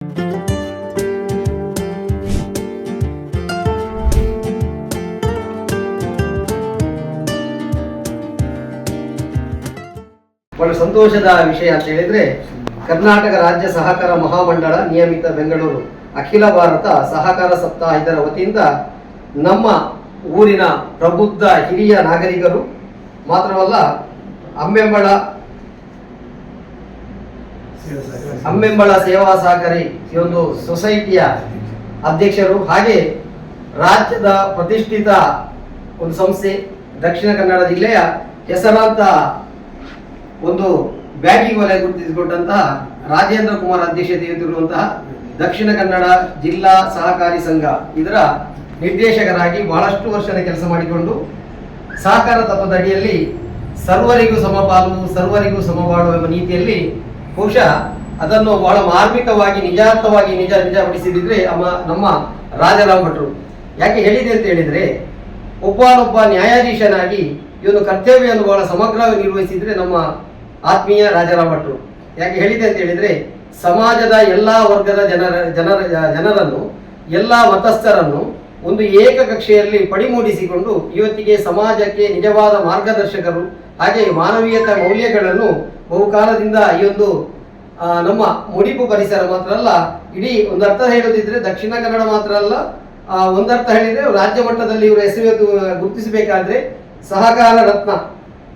ಬಹಳ ಸಂತೋಷದ ವಿಷಯ ಅಂತ ಹೇಳಿದ್ರೆ, ಕರ್ನಾಟಕ ರಾಜ್ಯ ಸಹಕಾರ ಮಹಾಮಂಡಳ ನಿಯಮಿತ ಬೆಂಗಳೂರು ಅಖಿಲ ಭಾರತ ಸಹಕಾರ ಸಪ್ತಾಹ ಇದರ ವತಿಯಿಂದ ನಮ್ಮ ಊರಿನ ಪ್ರಬುದ್ಧ ಹಿರಿಯ ನಾಗರಿಕರು ಮಾತ್ರವಲ್ಲ, ಅಮ್ಮೆಂಬಳ ಸೇವಾ ಸಹಕಾರಿ ಈ ಒಂದು ಸೊಸೈಟಿಯ ಅಧ್ಯಕ್ಷರು, ಹಾಗೆ ರಾಜ್ಯದ ಪ್ರತಿಷ್ಠಿತ ಒಂದು ಸಂಸ್ಥೆ ದಕ್ಷಿಣ ಕನ್ನಡ ಜಿಲ್ಲೆಯ ಹೆಸರಾಂತ ಒಂದು ಬ್ಯಾಂಕಿಂಗ್ ವಲಯ ಗುರುತಿಸಿಕೊಂಡಂತಹ ರಾಜೇಂದ್ರ ಕುಮಾರ್ ಅಧ್ಯಕ್ಷತೆಯಲ್ಲಿರುವಂತಹ ದಕ್ಷಿಣ ಕನ್ನಡ ಜಿಲ್ಲಾ ಸಹಕಾರಿ ಸಂಘ ಇದರ ನಿರ್ದೇಶಕರಾಗಿ ಬಹಳಷ್ಟು ವರ್ಷದ ಕೆಲಸ ಮಾಡಿಕೊಂಡು ಸಹಕಾರ ತತ್ವದ ಅಡಿಯಲ್ಲಿ ಸರ್ವರಿಗೂ ಸಮಪಾಲು ಸರ್ವರಿಗೂ ಸಮಬಾಳು ಎಂಬ ನೀತಿಯಲ್ಲಿ ಬಹುಶಃ ಅದನ್ನು ಬಹಳ ಮಾರ್ಮಿಕವಾಗಿ ನಿಜಾರ್ಥವಾಗಿ ನಿಜಪಡಿಸಿದ್ರೆ ನಮ್ಮ ರಾಜಾರಾಮ್ ಭಟ್ರು. ಯಾಕೆ ಹೇಳಿದೆ ಅಂತ ಹೇಳಿದ್ರೆ, ಒಬ್ಬ ನ್ಯಾಯಾಧೀಶನಾಗಿ ಇವನು ಕರ್ತವ್ಯವನ್ನು ಬಹಳ ಸಮಗ್ರವಾಗಿ ನಿರ್ವಹಿಸಿದ್ರೆ ನಮ್ಮ ಆತ್ಮೀಯ ರಾಜಾರಾಮ್ ಭಟ್ರು. ಯಾಕೆ ಹೇಳಿದೆ ಅಂತ ಹೇಳಿದ್ರೆ, ಸಮಾಜದ ಎಲ್ಲಾ ವರ್ಗದ ಜನರನ್ನು ಎಲ್ಲ ಮತಸ್ಥರನ್ನು ಒಂದು ಏಕಕಕ್ಷೆಯಲ್ಲಿ ಪಡಿಮೂಡಿಸಿಕೊಂಡು ಇವತ್ತಿಗೆ ಸಮಾಜಕ್ಕೆ ನಿಜವಾದ ಮಾರ್ಗದರ್ಶಕರು, ಹಾಗೆ ಮಾನವೀಯತೆ ಮೌಲ್ಯಗಳನ್ನು ಬಹುಕಾಲದಿಂದ ಈ ಒಂದು ನಮ್ಮ ಮುಡಿಪು ಪರಿಸರ ಮಾತ್ರ ಅಲ್ಲ, ಇಡೀ ಒಂದರ್ಥ ಹೇಳೋದಿದ್ರೆ ದಕ್ಷಿಣ ಕನ್ನಡ ಮಾತ್ರ ಅಲ್ಲ, ಒಂದರ್ಥ ಹೇಳಿದ್ರೆ ರಾಜ್ಯ ಮಟ್ಟದಲ್ಲಿ ಇವರ ಹೆಸರು ಗುರುತಿಸಬೇಕಾದ್ರೆ ಸಹಕಾರ ರತ್ನ,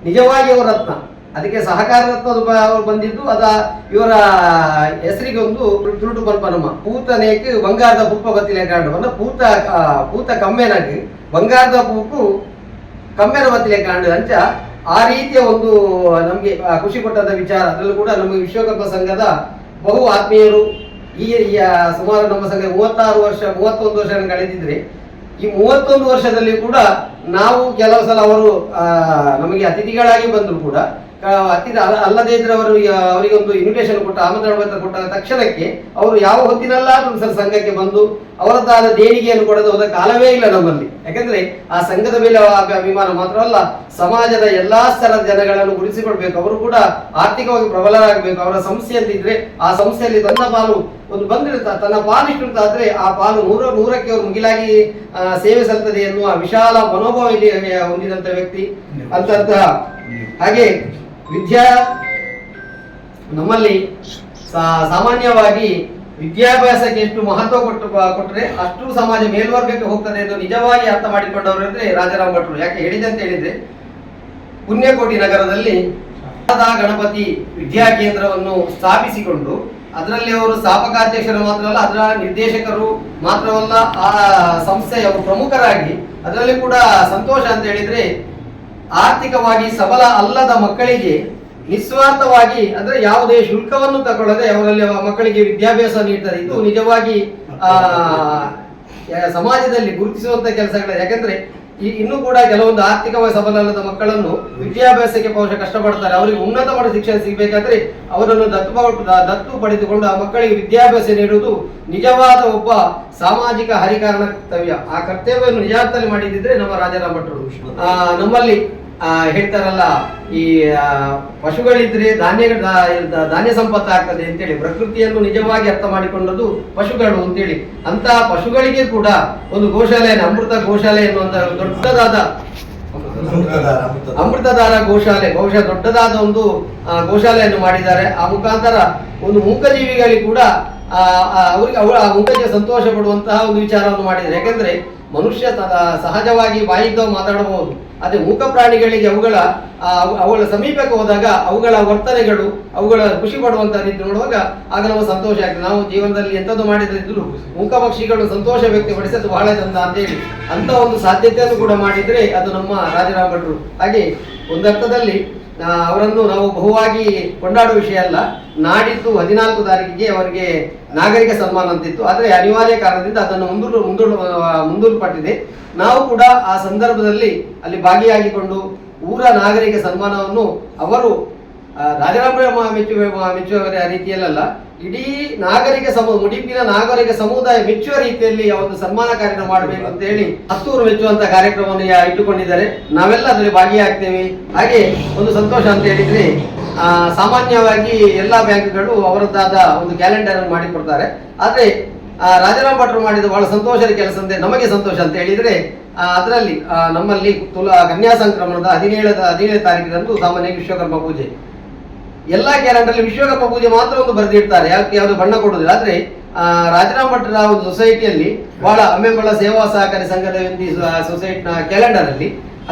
ನಿಜವಾಗಿ ಅವರ ರತ್ನ. ಅದಕ್ಕೆ ಸಹಕಾರ ರತ್ನ ಅವರು ಬಂದಿದ್ದು ಇವರ ಹೆಸರಿಗೆ ಒಂದು ತುರುಟು ಪಲ್ಪನಮ್ಮ ಪೂತನೇಕ್ ಬಂಗಾರದ ಪುಪ್ಪ ಬತ್ತಿಲೆ ಕಾಂಡವನ್ನ ಪೂತ ಕಮ್ಮೆನಾಗಿ ಬಂಗಾರದ ಪೂಪು ಕಮ್ಮೆನ ಬತ್ತಿಲೆ ಕಾಂಡ ಅಂಚ ಆ ರೀತಿಯ ಒಂದು ನಮಗೆ ಖುಷಿ ಕೊಟ್ಟಂತ ವಿಚಾರ. ಅದರಲ್ಲೂ ಕೂಡ ನಮಗೆ ವಿಶ್ವಕರ್ಮ ಸಂಘದ ಬಹು ಆತ್ಮೀಯರು ಈ ಸುಮಾರು ನಮ್ಮ ಸಂಘ 31 ವರ್ಷ ಕಳೆದಿದ್ರೆ, ಈ 31 ವರ್ಷದಲ್ಲಿ ಕೂಡ ನಾವು ಕೆಲವು ಸಲ ಅವರು ನಮಗೆ ಅತಿಥಿಗಳಾಗಿ ಬಂದ್ರು ಕೂಡ ಅತಿಥಿ ಅಲ್ಲದೇ ಇದ್ರೆ ಅವರಿಗೆ ಒಂದು ಇನ್ವಿಟೇಷನ್ ಕೊಟ್ಟ ಆಮಂತ್ರಣ ಪತ್ರ ಕೊಟ್ಟ ತಕ್ಷಣಕ್ಕೆ ಅವರು ಯಾವ ಹೊತ್ತಿನಲ್ಲಾದ್ರೂ ಸರ್ ಸಂಘಕ್ಕೆ ಬಂದು ಅವರದ್ದಾದ ದೇಣಿಗೆಯನ್ನು ಕೊಡದೆ ಹೋದ ಕಾಲವೇ ಇಲ್ಲ ನಮ್ಮಲ್ಲಿ. ಯಾಕಂದ್ರೆ ಆ ಸಂಘದ ಮೇಲೆ ಅಭಿಮಾನ ಮಾತ್ರವಲ್ಲ, ಸಮಾಜದ ಎಲ್ಲಾ ಸ್ತರದ ಜನಗಳನ್ನು ಗುರುತಿಸಿಕೊಳ್ಬೇಕು. ಅವರು ಕೂಡ ಆರ್ಥಿಕವಾಗಿ ಪ್ರಬಲರಾಗಬೇಕು. ಅವರ ಸಂಸ್ಥೆ ಅಂತಿದ್ರೆ ಆ ಸಂಸ್ಥೆಯಲ್ಲಿ ತನ್ನ ಪಾಲು ಒಂದು ಬಂದಿರುತ್ತ ತನ್ನ ಪಾಲು ಇಷ್ಟು ಆದ್ರೆ ಆ ಪಾಲು 100ಕ್ಕೆ ಅವರು ಮುಗಿಲಾಗಿ ಸೇವೆ ಸಲ್ತದೆ ಎನ್ನುವ ವಿಶಾಲ ಮನೋಭಾವ ಇಲ್ಲಿ ಹೊಂದಿದಂತ ವ್ಯಕ್ತಿ ಅಂತಹ. ಹಾಗೆ ನಮ್ಮಲ್ಲಿ ಸಾಮಾನ್ಯವಾಗಿ ವಿದ್ಯಾಭ್ಯಾಸಕ್ಕೆ ಎಷ್ಟು ಮಹತ್ವ ಕೊಟ್ಟರೆ ಅಷ್ಟು ಸಮಾಜ ಮೇಲ್ವರ್ಗಕ್ಕೆ ಹೋಗ್ತದೆ ಎಂದು ನಿಜವಾಗಿ ಅರ್ಥ ಮಾಡಿಕೊಂಡವರು ಅಂದ್ರೆ ರಾಜಾರಾಮ್ ಭಟ್ರು. ಯಾಕೆ ಹೇಳಿದೆ ಅಂತ ಹೇಳಿದ್ರೆ, ಪುಣ್ಯಕೋಟಿ ನಗರದಲ್ಲಿ ಶಾರದಾ ಗಣಪತಿ ವಿದ್ಯಾ ಕೇಂದ್ರವನ್ನು ಸ್ಥಾಪಿಸಿಕೊಂಡು ಅದರಲ್ಲಿ ಅವರು ಸ್ಥಾಪಕಾಧ್ಯಕ್ಷರು ಮಾತ್ರ ಅಲ್ಲ, ಅದರ ನಿರ್ದೇಶಕರು ಮಾತ್ರವಲ್ಲ, ಆ ಸಂಸ್ಥೆಯ ಪ್ರಮುಖರಾಗಿ ಅದರಲ್ಲಿ ಕೂಡ ಸಂತೋಷ ಅಂತ ಹೇಳಿದ್ರೆ, ಆರ್ಥಿಕವಾಗಿ ಸಬಲ ಅಲ್ಲದ ಮಕ್ಕಳಿಗೆ ನಿಸ್ವಾರ್ಥವಾಗಿ ಅಂದ್ರೆ ಯಾವುದೇ ಶುಲ್ಕವನ್ನು ತಗೊಳ್ಳದೆ ಅವರಲ್ಲಿ ಮಕ್ಕಳಿಗೆ ವಿದ್ಯಾಭ್ಯಾಸ ನೀಡ್ತಾರೆ. ಇದು ನಿಜವಾಗಿ ಸಮಾಜದಲ್ಲಿ ಗುರುತಿಸುವಂತ ಕೆಲಸಗಳು. ಯಾಕಂದ್ರೆ ಇನ್ನೂ ಕೂಡ ಕೆಲವೊಂದು ಆರ್ಥಿಕವಾಗಿ ಸಬಲ ಅಲ್ಲದ ಮಕ್ಕಳನ್ನು ವಿದ್ಯಾಭ್ಯಾಸಕ್ಕೆ ಬಹುಶಃ ಕಷ್ಟಪಡ್ತಾರೆ. ಅವರಿಗೆ ಉನ್ನತ ಮಟ್ಟದ ಶಿಕ್ಷಣ ಸಿಗಬೇಕಾದ್ರೆ ಅವರನ್ನು ದತ್ತು ಪಡೆದುಕೊಂಡು ಆ ಮಕ್ಕಳಿಗೆ ವಿದ್ಯಾಭ್ಯಾಸ ನೀಡುವುದು ನಿಜವಾದ ಒಬ್ಬ ಸಾಮಾಜಿಕ ಹರಿಕಾರನ ಕರ್ತವ್ಯ. ಆ ಕರ್ತವ್ಯವನ್ನು ನಿಜಾರ್ಥದಲ್ಲಿ ಮಾಡಿದ್ರೆ ನಮ್ಮ ರಾಜಾರಾಮ್ ಭಟ್ರು. ನಮ್ಮಲ್ಲಿ ಹೇಳ್ತಾರಲ್ಲ, ಈ ಪಶುಗಳಿದ್ರೆ ಧಾನ್ಯ ಸಂಪತ್ತು ಆಗ್ತದೆ ಅಂತೇಳಿ, ಪ್ರಕೃತಿಯನ್ನು ನಿಜವಾಗಿ ಅರ್ಥ ಮಾಡಿಕೊಂಡದ್ದು ಪಶುಗಳು ಅಂತೇಳಿ. ಅಂತ ಪಶುಗಳಿಗೆ ಕೂಡ ಒಂದು ಗೋಶಾಲೆ, ಅಮೃತ ಗೋಶಾಲೆ ಎನ್ನುವಂತ ದೊಡ್ಡದಾದ ಅಮೃತಧಾರ ಗೋಶಾಲೆ, ಬಹುಶಃ ದೊಡ್ಡದಾದ ಒಂದು ಗೋಶಾಲೆಯನ್ನು ಮಾಡಿದ್ದಾರೆ. ಆ ಮುಖಾಂತರ ಒಂದು ಮೂಕಜೀವಿಗಳಿಗೆ ಕೂಡ ಅವರಿಗೆ ಆ ಮೂಕಜೀವಿ ಸಂತೋಷ ಪಡುವಂತಹ ಒಂದು ವಿಚಾರವನ್ನು ಮಾಡಿದ್ದಾರೆ. ಯಾಕಂದ್ರೆ ಮನುಷ್ಯ ಸಹಜವಾಗಿ ಬಾಯಿದ್ದವು ಮಾತಾಡಬಹುದು, ಅದೇ ಮೂಕ ಪ್ರಾಣಿಗಳಿಗೆ ಅವುಗಳ ಸಮೀಪಕ್ಕೆ ಹೋದಾಗ ಅವುಗಳ ವರ್ತನೆಗಳು, ಅವುಗಳ ಖುಷಿ ಪಡುವಂತಹ ರೀತಿ ನೋಡುವಾಗ ಆಗ ನಮಗೆ ಸಂತೋಷ ಆಗ್ತದೆ. ನಾವು ಜೀವನದಲ್ಲಿ ಎಂಥದ್ದು ಮಾಡಿದ್ರು ಮೂಕ ಪಕ್ಷಿಗಳು ಸಂತೋಷ ವ್ಯಕ್ತಪಡಿಸೋದು ಬಹಳ ಚಂದ ಅಂತೇಳಿ ಅಂತ ಒಂದು ಸಾಧ್ಯತೆಯನ್ನು ಕೂಡ ಮಾಡಿದ್ರೆ ಅದು ನಮ್ಮ ರಾಜಾರಾಮ್ ಭಟ್ರು. ಹಾಗೆ ಒಂದರ್ಥದಲ್ಲಿ ಅವರನ್ನು ನಾವು ಬಹುವಾಗಿ ಕೊಂಡಾಡುವ ವಿಷಯ ಅಲ್ಲ. ನಾಡಿದ್ದು 14 ತಾರೀಕಿಗೆ ಅವರಿಗೆ ನಾಗರಿಕ ಸನ್ಮಾನ ಅಂತಿತ್ತು, ಆದರೆ ಅನಿವಾರ್ಯ ಕಾರಣದಿಂದ ಅದನ್ನು ಮುಂದೂಡಲ್ಪಟ್ಟಿದೆ. ನಾವು ಕೂಡ ಆ ಸಂದರ್ಭದಲ್ಲಿ ಅಲ್ಲಿ ಭಾಗಿಯಾಗಿಕೊಂಡು ಊರ ನಾಗರಿಕ ಸನ್ಮಾನವನ್ನು ಅವರು ರಾಜಾರಾಮ್ ಮೆಚ್ಚುವ ರೀತಿಯಲ್ಲ, ಇಡೀ ಮುಡಿಪಿನ ನಾಗರಿಕ ಸಮುದಾಯ ಮೆಚ್ಚುವ ರೀತಿಯಲ್ಲಿ ಒಂದು ಸನ್ಮಾನ ಕಾರ್ಯಕ್ರಮ ಮಾಡಬೇಕು ಅಂತ ಹೇಳಿ ಹತ್ತೂರು ಮೆಚ್ಚುವಂತ ಕಾರ್ಯಕ್ರಮವನ್ನು ಇಟ್ಟುಕೊಂಡಿದ್ದಾರೆ. ನಾವೆಲ್ಲ ಅದರಲ್ಲಿ ಭಾಗಿಯಾಗ್ತೇವೆ. ಹಾಗೆ ಒಂದು ಸಂತೋಷ ಅಂತ ಹೇಳಿದ್ರೆ, ಸಾಮಾನ್ಯವಾಗಿ ಎಲ್ಲ ಬ್ಯಾಂಕ್ಗಳು ಅವರದ್ದಾದ ಒಂದು ಕ್ಯಾಲೆಂಡರ್ ಅನ್ನು ಮಾಡಿಕೊಡ್ತಾರೆ. ಆದರೆ ರಾಜಾರಾಮ್ ಭಟ್ರು ಮಾಡಿದ ಬಹಳ ಸಂತೋಷದ ಕೆಲಸ ಅಂದ್ರೆ ನಮಗೆ ಸಂತೋಷ ಅಂತ ಹೇಳಿದ್ರೆ ಅದರಲ್ಲಿ ನಮ್ಮಲ್ಲಿ ಕನ್ಯಾ ಸಂಕ್ರಮಣದ 17 ತಾರೀಕಿನಂದು ಸಾಮಾನ್ಯ ವಿಶ್ವಕರ್ಮ ಪೂಜೆ. ಎಲ್ಲ ಕ್ಯಾಲೆಂಡರ್ ವಿಶ್ವಕರ್ಮ ಪೂಜೆ ಮಾತ್ರ ಒಂದು ಬರೆದಿಡ್ತಾರೆ, ಯಾವುದು ಬಣ್ಣ ಕೊಡುವುದಿಲ್ಲ. ಆದ್ರೆ ರಾಜಾರಾಮ್ ಭಟ್ರ ಒಂದು ಸೊಸೈಟಿಯಲ್ಲಿ ಬಹಳ ಅಮ್ಮೆಂಬಳ ಸೇವಾ ಸಹಕಾರಿ ಸಂಘದ ಸೊಸೈಟಿನ ಕ್ಯಾಲೆಂಡರ್ ಅಲ್ಲಿ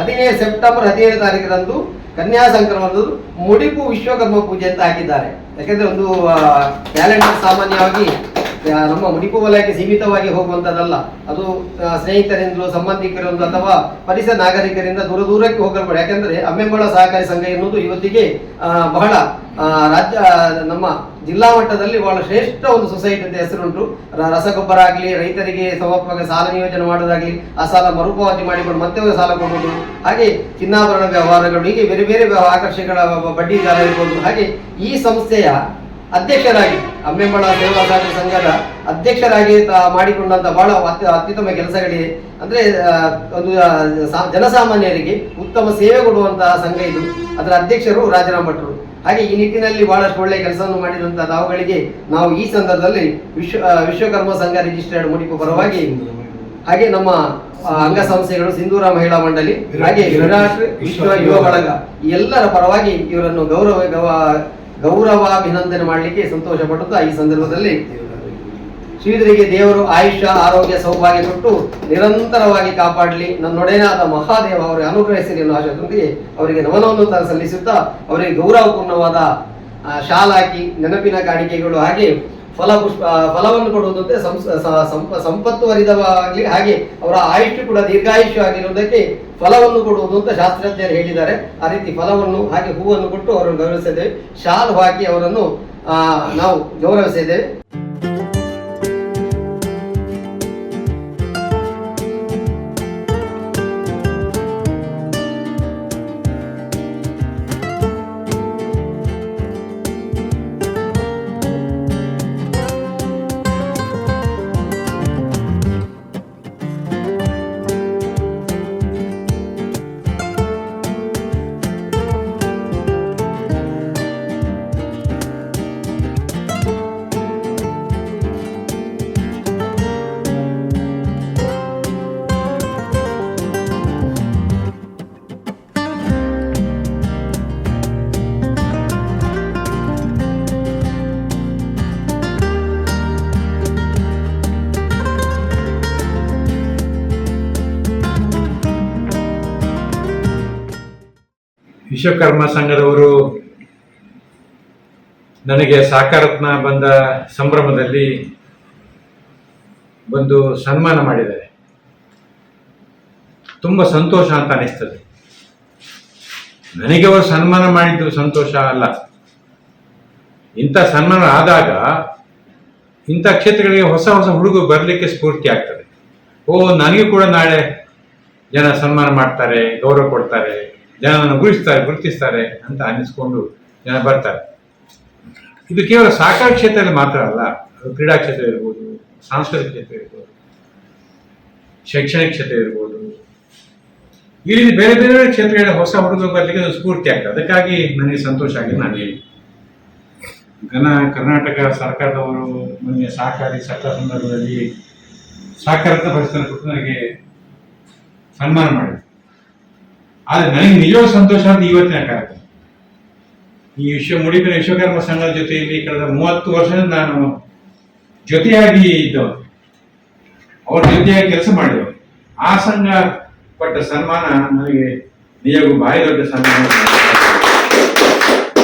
ಸೆಪ್ಟೆಂಬರ್ 17 ತಾರೀಕಿನಂದು ಕನ್ಯಾ ಸಂಕ್ರಮಣದ ಮುಡಿಪು ವಿಶ್ವಕರ್ಮ ಪೂಜೆ ಅಂತ ಹಾಕಿದ್ದಾರೆ. ಯಾಕೆಂದ್ರೆ ಒಂದು ಕ್ಯಾಲೆಂಡರ್ ಸಾಮಾನ್ಯವಾಗಿ ನಮ್ಮ ಮುಡಿಪು ವಲಯಕ್ಕೆ ಸೀಮಿತವಾಗಿ ಹೋಗುವಂತದ್ದಲ್ಲ. ಅದು ಸ್ನೇಹಿತರಿಂದಲೂ ಸಂಬಂಧಿಕರಿಂದ ಅಥವಾ ಪರಿಸರ ನಾಗರಿಕರಿಂದ ದೂರಕ್ಕೆ ಹೋಗಲ್ಪಡ. ಯಾಕೆಂದ್ರೆ ಅಮ್ಮೆಂಬಳ ಸಹಕಾರಿ ಸಂಘ ಎನ್ನುವುದು ಇವತ್ತಿಗೆ ಬಹಳ ರಾಜ್ಯ ನಮ್ಮ ಜಿಲ್ಲಾ ಮಟ್ಟದಲ್ಲಿ ಬಹಳ ಶ್ರೇಷ್ಠ ಒಂದು ಸೊಸೈಟಿ ಅಂತ ಹೆಸರುಂಟು. ರಸಗೊಬ್ಬರ ಆಗಲಿ, ರೈತರಿಗೆ ಸಮರ್ಪಕ ಸಾಲ ನಿಯೋಜನೆ ಮಾಡೋದಾಗ್ಲಿ, ಆ ಸಾಲ ಮರುಪಾವತಿ ಮಾಡಿಕೊಂಡು ಮತ್ತೆ ಸಾಲ ಕೊಡುವುದು, ಹಾಗೆ ಚಿನ್ನಾಭರಣ ವ್ಯವಹಾರಗಳು, ಹೀಗೆ ಬೇರೆ ಬೇರೆ ಆಕರ್ಷಗಳ ಬಡ್ಡಿ ದರ ಇರ್ಬೋದು. ಹಾಗೆ ಈ ಸಂಸ್ಥೆಯ ಅಧ್ಯಕ್ಷರಾಗಿ ಅಮ್ಮೆಂಬಳ ಸೇವಾ ಸಹಕಾರಿ ಸಂಘದ ಅಧ್ಯಕ್ಷರಾಗಿ ಮಾಡಿಕೊಂಡಂತ ಬಹಳ ಅತ್ಯುತ್ತಮ ಕೆಲಸಗಳಿವೆ. ಅಂದ್ರೆ ಒಂದು ಜನಸಾಮಾನ್ಯರಿಗೆ ಉತ್ತಮ ಸೇವೆ ಕೊಡುವಂತಹ ಸಂಘ ಇದು. ಅದರ ಅಧ್ಯಕ್ಷರು ರಾಜಾರಾಮ್ ಭಟ್ರು. ಹಾಗೆ ಈ ನಿಟ್ಟಿನಲ್ಲಿ ಬಹಳಷ್ಟು ಒಳ್ಳೆಯ ಕೆಲಸವನ್ನು ಮಾಡಿದಂತಹ ತಾವುಗಳಿಗೆ ನಾವು ಈ ಸಂದರ್ಭದಲ್ಲಿ ವಿಶ್ವಕರ್ಮ ಸಂಘ ರಿಜಿಸ್ಟರ್ಡ್ ಮುಡಿಪು ಪರವಾಗಿ, ಹಾಗೆ ನಮ್ಮ ಅಂಗಸಂಸ್ಥೆಗಳು ಸಿಂಧೂರ ಮಹಿಳಾ ಮಂಡಳಿ, ಹಾಗೆ ವಿರಾಟ್ ವಿಶ್ವ ಯುವ ಬಳಗ, ಈ ಎಲ್ಲರ ಪರವಾಗಿ ಇವರನ್ನು ಗೌರವಾಭಿನಂದನೆ ಮಾಡಲಿಕ್ಕೆ ಸಂತೋಷ ಪಡುತ್ತಾ ಈ ಸಂದರ್ಭದಲ್ಲಿ ಶ್ರೀಧರಿಗೆ ದೇವರು ಆಯುಷ್ಯ ಆರೋಗ್ಯ ಸೌಭಾಗ್ಯ ಕೊಟ್ಟು ನಿರಂತರವಾಗಿ ಕಾಪಾಡಲಿ, ನನ್ನೊಡೆನಾದ ಮಹಾದೇವ ಅವರಿಗೆ ಅನುಗ್ರಹಿಸಲಿ ಅನ್ನೋ ಆಶಯದೊಂದಿಗೆ ಅವರಿಗೆ ನಮನವನ್ನು ಸಲ್ಲಿಸುತ್ತಾ ಅವರಿಗೆ ಗೌರವಪೂರ್ಣವಾದ ಶಾಲ್ ಹಾಕಿ ನೆನಪಿನ ಕಾಣಿಕೆಗಳು, ಹಾಗೆ ಫಲವನ್ನು ಕೊಡುವುದಂತೆ ಸಂಪತ್ತು ವರಿದವಾಗಲಿ, ಹಾಗೆ ಅವರ ಆಯುಷ್ಯ ಕೂಡ ದೀರ್ಘಾಯುಷ್ಯ ಆಗಿರುವುದಕ್ಕೆ ಫಲವನ್ನು ಕೊಡುವುದು ಅಂತ ಶಾಸ್ತ್ರಜ್ಞರು ಹೇಳಿದ್ದಾರೆ. ಆ ರೀತಿ ಫಲವನ್ನು ಹಾಗೆ ಹೂವನ್ನು ಕೊಟ್ಟು ಅವರನ್ನು ಗೌರವಿಸಿದ್ದೇವೆ. ಶಾಲು ಹಾಕಿ ಅವರನ್ನು ನಾವು ಗೌರವಿಸಿದ್ದೇವೆ. ವಿಶ್ವಕರ್ಮ ಸಂಘದವರು ನನಗೆ ಸಾಕಾರತ್ನ ಬಂದ ಸಂಭ್ರಮದಲ್ಲಿ ಒಂದು ಸನ್ಮಾನ ಮಾಡಿದ್ದಾರೆ. ತುಂಬ ಸಂತೋಷ ಅಂತ ಅನಿಸ್ತದೆ. ನನಗೆ ಅವರು ಸನ್ಮಾನ ಮಾಡಿದ್ದು ಸಂತೋಷ ಅಲ್ಲ, ಇಂಥ ಸನ್ಮಾನ ಆದಾಗ ಇಂಥ ಕ್ಷೇತ್ರಗಳಿಗೆ ಹೊಸ ಹೊಸ ಹುಡುಗರು ಬರಲಿಕ್ಕೆ ಸ್ಫೂರ್ತಿ ಆಗ್ತದೆ. ನನಗೆ ಕೂಡ ನಾಳೆ ಜನ ಸನ್ಮಾನ ಮಾಡ್ತಾರೆ, ಗೌರವ ಕೊಡ್ತಾರೆ, ಜನರನ್ನು ಗುರುತಿಸ್ತಾರೆ ಅಂತ ಅನ್ನಿಸ್ಕೊಂಡು ಜನ ಬರ್ತಾರೆ. ಇದು ಕೇವಲ ಸಹಕಾರ ಕ್ಷೇತ್ರದಲ್ಲಿ ಮಾತ್ರ ಅಲ್ಲ, ಅದು ಕ್ರೀಡಾ ಕ್ಷೇತ್ರ ಇರ್ಬೋದು, ಸಾಂಸ್ಕೃತಿಕ ಕ್ಷೇತ್ರ ಇರ್ಬೋದು, ಶೈಕ್ಷಣಿಕ ಕ್ಷೇತ್ರ ಇರ್ಬೋದು, ಈ ರೀತಿ ಬೇರೆ ಬೇರೆ ಕ್ಷೇತ್ರಗಳ ಹೊಸ ಹುಡುಗರು ಬರಲಿಕ್ಕೆ ಅದು ಸ್ಫೂರ್ತಿ ಆಗ್ತದೆ. ಅದಕ್ಕಾಗಿ ನನಗೆ ಸಂತೋಷ ಆಗಿದೆ. ನಾನು ಹೇಳಿ ಕರ್ನಾಟಕ ಸರ್ಕಾರದವರು ಮೊನ್ನೆ ಸಹಕಾರಿ ಸಪ್ತಾಹ ಸಂದರ್ಭದಲ್ಲಿ ಸಹಕಾರತ್ನ ಪ್ರಶಸ್ತಿಯನ್ನು ಕೊಟ್ಟು ನನಗೆ ಸನ್ಮಾನ ಮಾಡಿದ್ರು. ಆದರೆ ನನಗೆ ನಿಜವಾದ ಸಂತೋಷ ಅಂತ ಇವತ್ತಿನ ಕಾರ್ಯಕ್ರಮ, ಈ ಮುಡಿಪಿನ ವಿಶ್ವಕರ್ಮ ಸಂಘದ ಜೊತೆಯಲ್ಲಿ ಕಳೆದ 30 ವರ್ಷದಿಂದ ನಾನು ಜೊತೆಯಾಗಿ ಇದ್ದವರು, ಅವ್ರ ಜೊತೆಯಾಗಿ ಕೆಲಸ ಮಾಡಿದವರು. ಆ ಸಂಘ ಪಟ್ಟ ಸನ್ಮಾನ ನನಗೆ ನಿಜಕ್ಕೂ ಭಾರಿ ದೊಡ್ಡ ಸನ್ಮಾನ.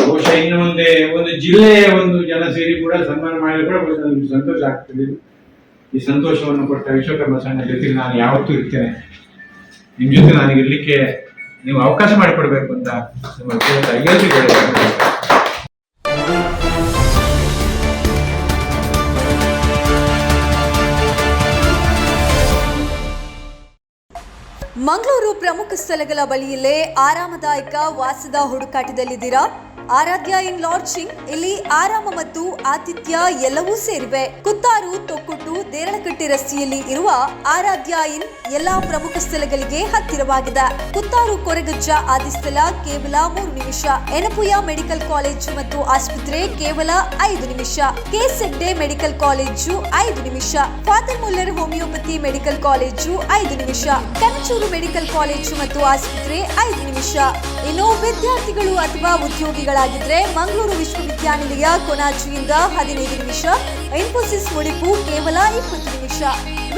ಬಹುಶಃ ಇನ್ನು ಮುಂದೆ ಒಂದು ಜಿಲ್ಲೆಯ ಒಂದು ಜನ ಸೇರಿ ಕೂಡ ಸನ್ಮಾನ ಮಾಡಿದ್ರೆ ಕೂಡ ನನಗೆ ಸಂತೋಷ ಆಗ್ತದೆ. ಈ ಸಂತೋಷವನ್ನು ಕೊಟ್ಟ ವಿಶ್ವಕರ್ಮ ಸಂಘ ಜೊತೆಗೆ ನಾನು ಯಾವತ್ತೂ ಇರ್ತೇನೆ. ನಿಮ್ಮ ಜೊತೆ ನನಗೆ ಇರ್ಲಿಕ್ಕೆ ನೀವು ಅವಕಾಶ ಮಾಡಿಕೊಡ್ಬೇಕು ಅಂತ ಮಂಗಳೂರು ಪ್ರಮುಖ ಸ್ಥಳಗಳ ಬಳಿಯಲ್ಲೇ ಆರಾಮದಾಯಕ ವಾಸದ ಹುಡುಕಾಟದಲ್ಲಿದ್ದೀರಾ? ಆರಾಧ್ಯ ಇನ್ ಲಾಡ್ಜಿಂಗ್. ಇಲ್ಲಿ ಆರಾಮ ಮತ್ತು ಆತಿಥ್ಯ ಎಲ್ಲವೂ ಸೇರಿವೆ. ಕುತ್ತಾರು, ತೊಕ್ಕುಟ್ಟು, ದೇರಳಕಟ್ಟೆ ರಸ್ತೆಯಲ್ಲಿ ಇರುವ ಆರಾಧ್ಯ ಇನ್ ಎಲ್ಲಾ ಪ್ರಮುಖ ಸ್ಥಳಗಳಿಗೆ ಹತ್ತಿರವಾಗಿದೆ. ಕುತ್ತಾರು ಕೊರಗಜ್ಜ ಆದಿಸ್ಥಳ ಕೇವಲ 3 ನಿಮಿಷ. ಎನಪುಯ ಮೆಡಿಕಲ್ ಕಾಲೇಜು ಮತ್ತು ಆಸ್ಪತ್ರೆ ಕೇವಲ 5 ನಿಮಿಷ. ಕೆಸೆಡ್ಡೆ ಮೆಡಿಕಲ್ ಕಾಲೇಜು 5 ನಿಮಿಷ. Father Muller homeopathy medical college 5 ನಿಮಿಷ. ಕನಚೂರು ಮೆಡಿಕಲ್ ಕಾಲೇಜು ಮತ್ತು ಆಸ್ಪತ್ರೆ 5 ನಿಮಿಷ. ಇನ್ನು ವಿದ್ಯಾರ್ಥಿಗಳು ಅಥವಾ ಉದ್ಯೋಗಿಗಳಾಗಿದ್ರೆ ಮಂಗಳೂರು ವಿಶ್ವವಿದ್ಯಾನಿಲಯ ಕೊನಾಜಿಯಿಂದ 15 ನಿಮಿಷ. ಇನ್ಫೋಸಿಸ್ ಮುಡಿಪು ಕೇವಲ 20 ನಿಮಿಷ.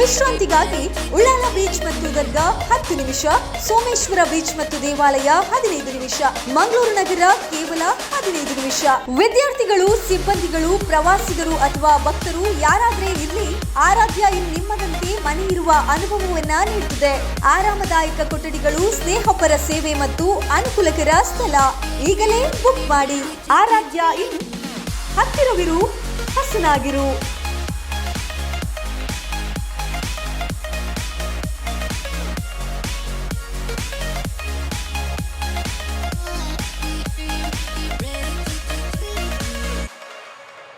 ವಿಶ್ರಾಂತಿಗಾಗಿ ಉಳ್ಳಾಲ ಬೀಚ್ ಮತ್ತು ದರ್ಗಾ 10 ನಿಮಿಷ. ಸೋಮೇಶ್ವರ ಬೀಚ್ ಮತ್ತು ದೇವಾಲಯ 15 ನಿಮಿಷ. ಮಂಗಳೂರು ನಗರ ಕೇವಲ 15 ನಿಮಿಷ. ವಿದ್ಯಾರ್ಥಿಗಳು, ಸಿಬ್ಬಂದಿಗಳು, ಪ್ರವಾಸಿಗರು ಅಥವಾ ಭಕ್ತರು ಯಾರಾದ್ರೆ ಇರ್ಲಿ, ಆರಾಧ್ಯ ಇನ್ ನಿಮ್ಮದಂತೆ ಮನೆ ಇರುವ ಅನುಭವವನ್ನ ನೀಡುತ್ತದೆ. ಆರಾಮದಾಯಕ ಕೊಠಡಿಗಳು, ಸ್ನೇಹಪರ ಸೇವೆ ಮತ್ತು ಅನುಕೂಲಕರ ಸ್ಥಳ. ಈಗಲೇ ಬುಕ್ ಮಾಡಿ. ಆರಾಧ್ಯ ಇನ್, ಹತ್ತಿರವಿರು, ಹಸನಾಗಿರು.